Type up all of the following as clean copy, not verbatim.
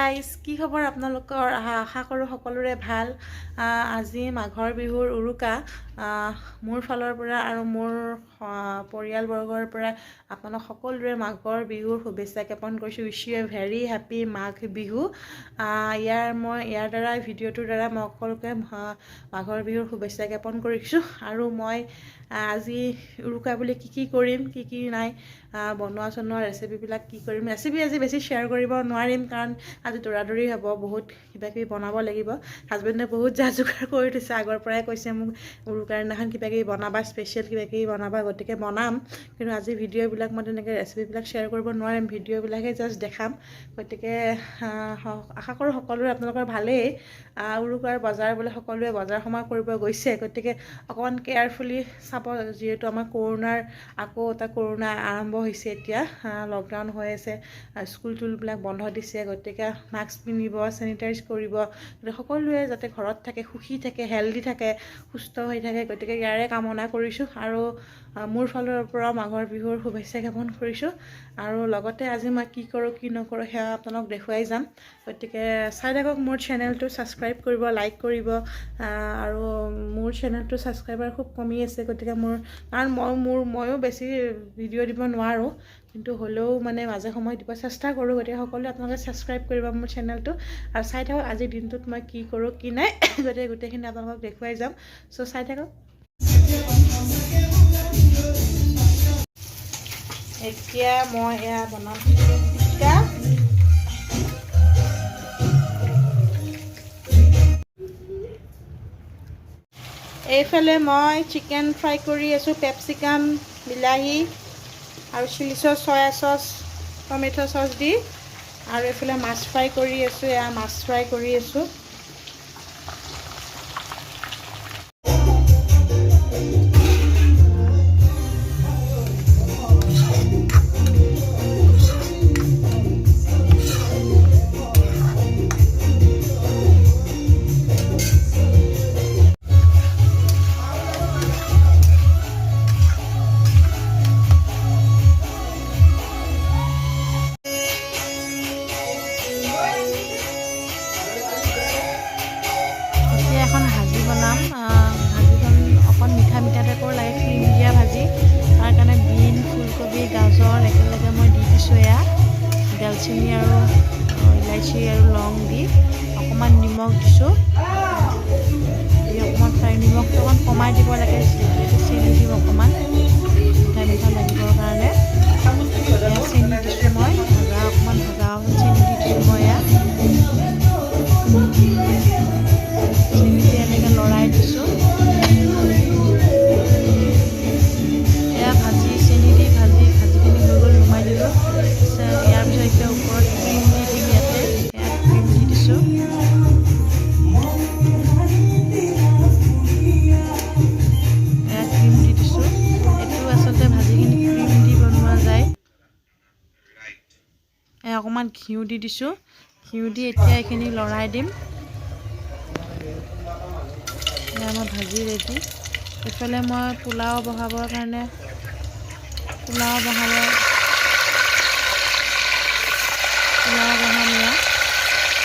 Guys কি খবৰ আপোনালোকৰ আশা কৰোঁ সকলোৰে ভাল আজি মাঘৰ বিহুৰ উৰুকা মোৰ ফালৰ পৰা আৰু মোৰ পৰিয়ালবৰ্গৰ পৰা আপোনালোক সকলোৰে মাঘৰ বিহুৰ শুভেচ্ছা জ্ঞাপন কৰিছোঁ wish U A very happy Magh Bihu ইয়াৰ দ্বাৰা ভিডিঅ'টোৰ দ্বাৰা মই সকলোকে মাঘৰ বিহুৰ শুভেচ্ছা জ্ঞাপন কৰিছোঁ আৰু মই আজি উৰুকা বুলি কি কৰিম কি নাই বনোৱা চনোৱা ৰেচিপিবিলাক কি কৰিম ৰেচিপি আজি বেছি শ্বেয়াৰ কৰিব নোৱাৰিম কাৰণ আজি দৌৰাদৌৰি হ'ব বহুত কিবাকিবি বনাব লাগিব হাজবেণ্ডে বহুত যা যোগাৰ কৰি থৈছে আগৰ পৰাই কৈছে মোক উৰুকাৰ দিনাখন কিবাকিবি বনাবা স্পেচিয়েল কিবাকিবি বনাবা গতিকে বনাম কিন্তু আজি ভিডিঅ'বিলাক মই তেনেকৈ ৰেচিপিবিলাক শ্বেয়াৰ কৰিব নোৱাৰিম ভিডিঅ'বিলাকহে জাষ্ট দেখাম গতিকে আশা কৰোঁ সকলোৰে আপোনালোকৰ ভালেই উৰুকাৰ বজাৰ বোলে সকলোৱে বজাৰ সমাৰ কৰিব গৈছে গতিকে অকণমান কেয়াৰফুলি চাব যিহেতু আমাৰ আকৌ এটা কৰোণা আৰম্ভ হৈছে এতিয়া লকডাউন হৈ আছে স্কুল টুলবিলাক বন্ধ দিছে গতিকে মাস্ক পিন্ধিব চেনিটাইজ কৰিব সকলোৱে যাতে ঘৰত থাকে সুখী থাকে হেল্ডি থাকে সুস্থ হৈ থাকে গতিকে ইয়াৰে কামনা কৰিছোঁ আৰু মোৰ ফালৰ পৰা মাঘৰ বিহুৰ শুভেচ্ছা জ্ঞাপন কৰিছোঁ আৰু লগতে আজি মই কি কৰোঁ কি নকৰোঁ সেয়া আপোনালোক দেখুৱাই যাম গতিকে চাই থাকক মোৰ চেনেলটো ছাবস্ক্ৰাইব কৰিব লাইক কৰিব আৰু মোৰ চেনেলটো ছাবস্ক্ৰাইবাৰ খুব কমি আছে গতিকে কাৰণ ময়ো বেছি ভিডিঅ' দিব নোৱাৰোঁ কিন্তু হ'লেও মানে মাজে সময়ে দিব চেষ্টা কৰোঁ গতিকে সকলোৱে আপোনালোকে ছাবস্ক্ৰাইব কৰিব মোৰ চেনেলটো আৰু চাই থাকক আজিৰ দিনটোত মই কি কৰোঁ কি নাই গতিকে গোটেইখিনি আপোনালোকক দেখুৱাই যাম চ' চাই থাকক এতিয়া মই এয়া বনাম পিটিকা এইফালে মই চিকেন ফ্ৰাই কৰি আছোঁ কেপচিকাম বিলাহী আৰু chilli sauce soya sauce tomato sauce দি আৰু এইফালে মাছ ফ্ৰাই কৰি আছোঁ মাছ ফ্ৰাই কৰি আছোঁ এখন ভাজি বনাম ভাজিখন অকণ মিঠা টাইপৰ লাগে ক্ৰীম দিয়া ভাজি তাৰ কাৰণে বিন ফুলকবি গাজৰ একেলগে মই দি দিছোঁ দালচেনি আৰু ইলাইচি আৰু লং দি অকণমান নিমখ দিছোঁ দি অকণমান ফ্ৰাই নিমখটো অকণমান কমাই দিব লাগে চেনি দিম অকণমান মিঠা লাগিবৰ কাৰণে চেনি দিছোঁ মই অকণমান ভজা চেনি দি দিছোঁ মই লৰাই দিছোঁ ভাজি চেনি দি ভাজিখিনি হৈ গ'ল নুমাই দিলোঁ ইয়াৰ পিছত এতিয়া ওপৰত ক্ৰীম দি দিম ক্ৰীম দি দিছোঁ ক্ৰীম দি দিছোঁ এইটো আচলতে ভাজিখিনি ক্ৰীম দি বনোৱা যায় অকণমান ঘিউ দি দিছোঁ ঘিউ দি এতিয়া এইখিনি লৰাই দিম মই ভাজি ৰেডি এইফালে মই পোলাও বহাবৰ কাৰণে পোলাও বহাম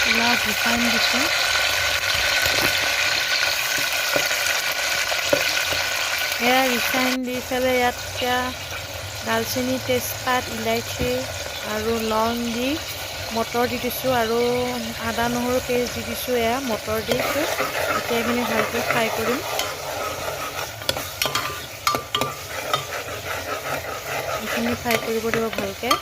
পোলাও ৰিফাইন দিছোঁ ৰিফাইন দি পেলাই ইয়াত এতিয়া দালচেনি তেজপাত ইলাইচি আৰু লং দি মটৰ দি দিছোঁ আৰু আদা নহৰু পেষ্ট দি দিছোঁ মটৰ দিছোঁ এতিয়া এইখিনি ভালকৈ ফ্ৰাই কৰিম এইখিনি ফ্ৰাই কৰিব দিব ভালকৈ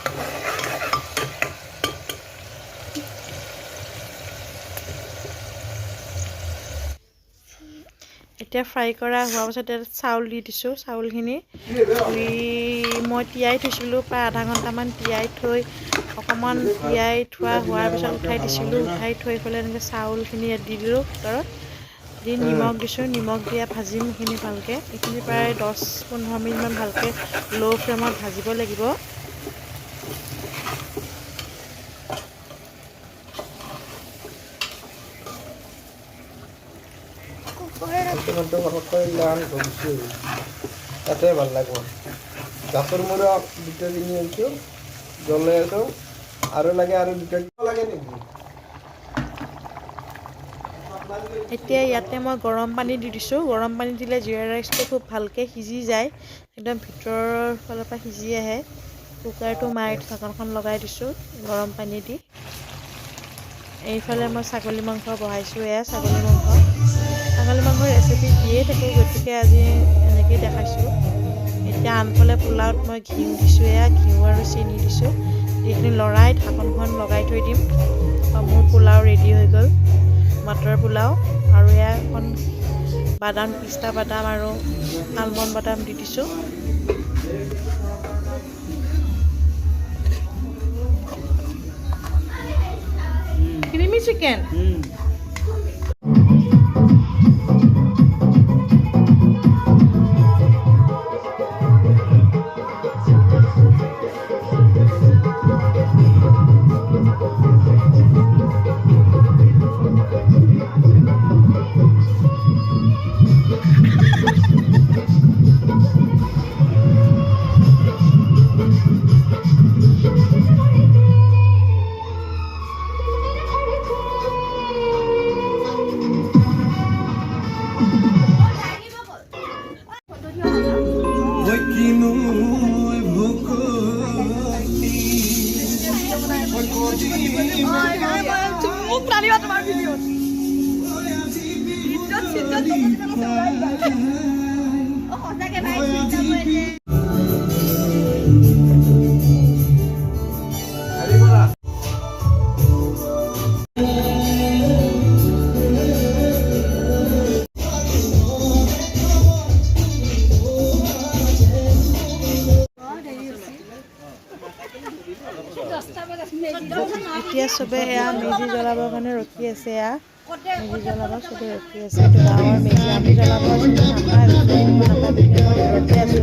এতিয়া ফ্ৰাই কৰা হোৱাৰ পাছত চাউল দি দিছোঁ চাউলখিনি মই তিয়াই থৈছিলোঁ প্ৰায় আধা ঘণ্টামান তিয়াই থৈ অকণমান তিয়াই থোৱা হোৱাৰ পিছত উঠাই দিছিলোঁ উঠাই থৈ পেলাই এনেকৈ চাউলখিনি ইয়াত দি দিলোঁ ভিতৰত দি নিমখ দিছোঁ নিমখ দিয়া ভাজিম এইখিনি ভালকৈ এইখিনি প্ৰায় 10-15 মিনিটমান ভালকৈ ল' ফ্লেমত ভাজিব লাগিব তাতে ভাল লাগিব গাছৰ মূৰা দুটা কিনি আনিছোঁ জ্বলে আৰু লাগে আৰু দুটা লাগে নেকি এতিয়া ইয়াতে মই গৰম পানী দি দিছোঁ। গৰম পানী দিলে জিৰা ৰাইচটো খুব ভালকৈ সিজি যায়, একদম ভিতৰৰ ফালৰ পৰা সিজি আহে। কুকাৰটো মাৰি ঢাকনখন লগাই দিছোঁ গৰম পানী দি। এইফালে মই ছাগলী মাংস বহাইছোঁ। এয়া ছাগলী মাংসৰ ৰেচিপি দিয়ে থাকোঁ, গতিকে আজি এনেকেই দেখাইছোঁ। এতিয়া আনফালে পোলাওত মই ঘিউ দিছোঁ, এয়া ঘিউ আৰু চেনি দিছোঁ। এইখিনি লৰাই ঢাকনখন লগাই থৈ দিম। মোৰ পোলাও ৰেডি হৈ গ'ল, মটৰ পোলাও। আৰু এয়া এখন বাদাম, পিস্তা বাদাম আৰু আলমণ্ড বাদাম দি দিছোঁ। Creamy chicken. এতিয়া চবে এয়া মেজি জ্বলাবৰ কাৰণে ৰখি আছে। এয়া মেজি জ্বলাব চবে ৰখি আছে। এইটো গাঁৱৰ মেজি, আমি জ্বলাব আছিলোঁ নাপায়, ঘৰতে আছোঁ।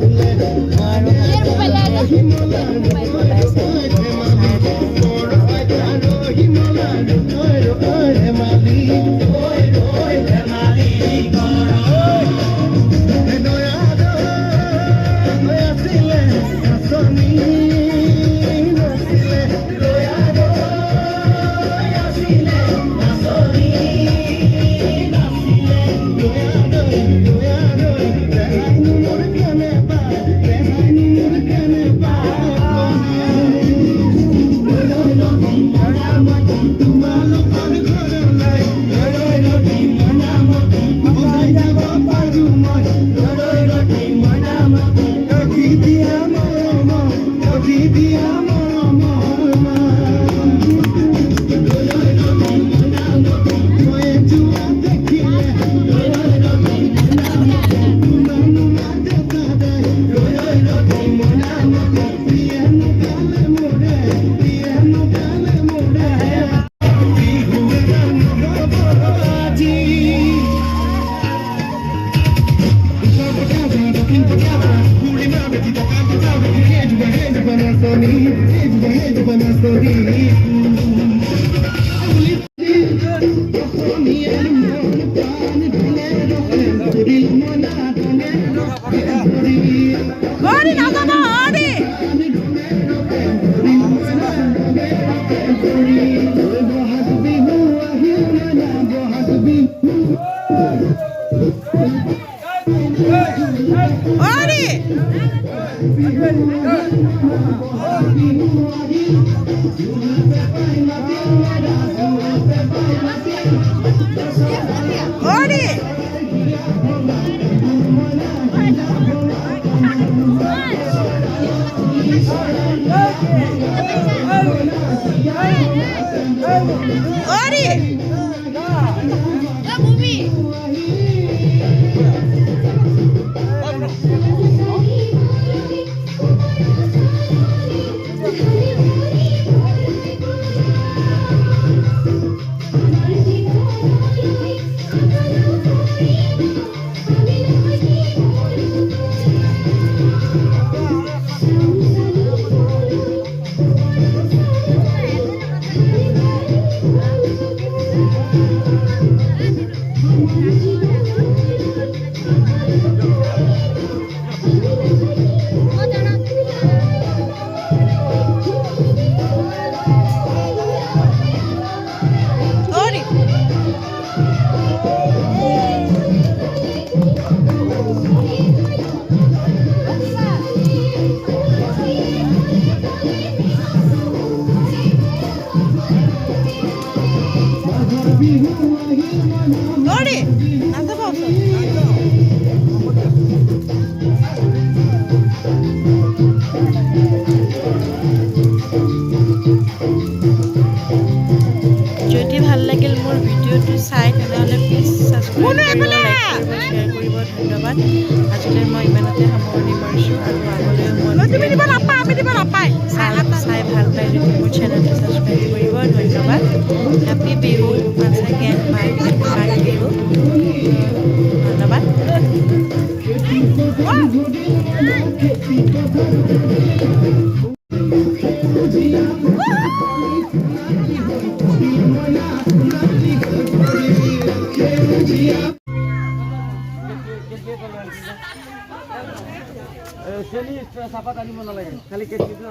Lori, nasa ba ako? যদি ভাল লাগিল মোৰ ভিডিঅ'টো চাই তেনেহ'লে প্লিজ ছাবস্ক্ৰাইব কৰিব, লাইক কৰিব, শ্বেয়াৰ কৰিব। ধন্যবাদ। আজিলৈ মই ইমানতে সামৰণি মাৰিছোঁ আৰু আগলৈ মই চাই ভাল পাই যদি মোৰ চেনেলটো ছাবস্ক্ৰাইব কৰিব। ধন্যবাদ। Happy Bihu once again, Magh Bihu. ধন্যবাদ। চেনি চাপাত আনিব নালাগে খালি কেটলিটো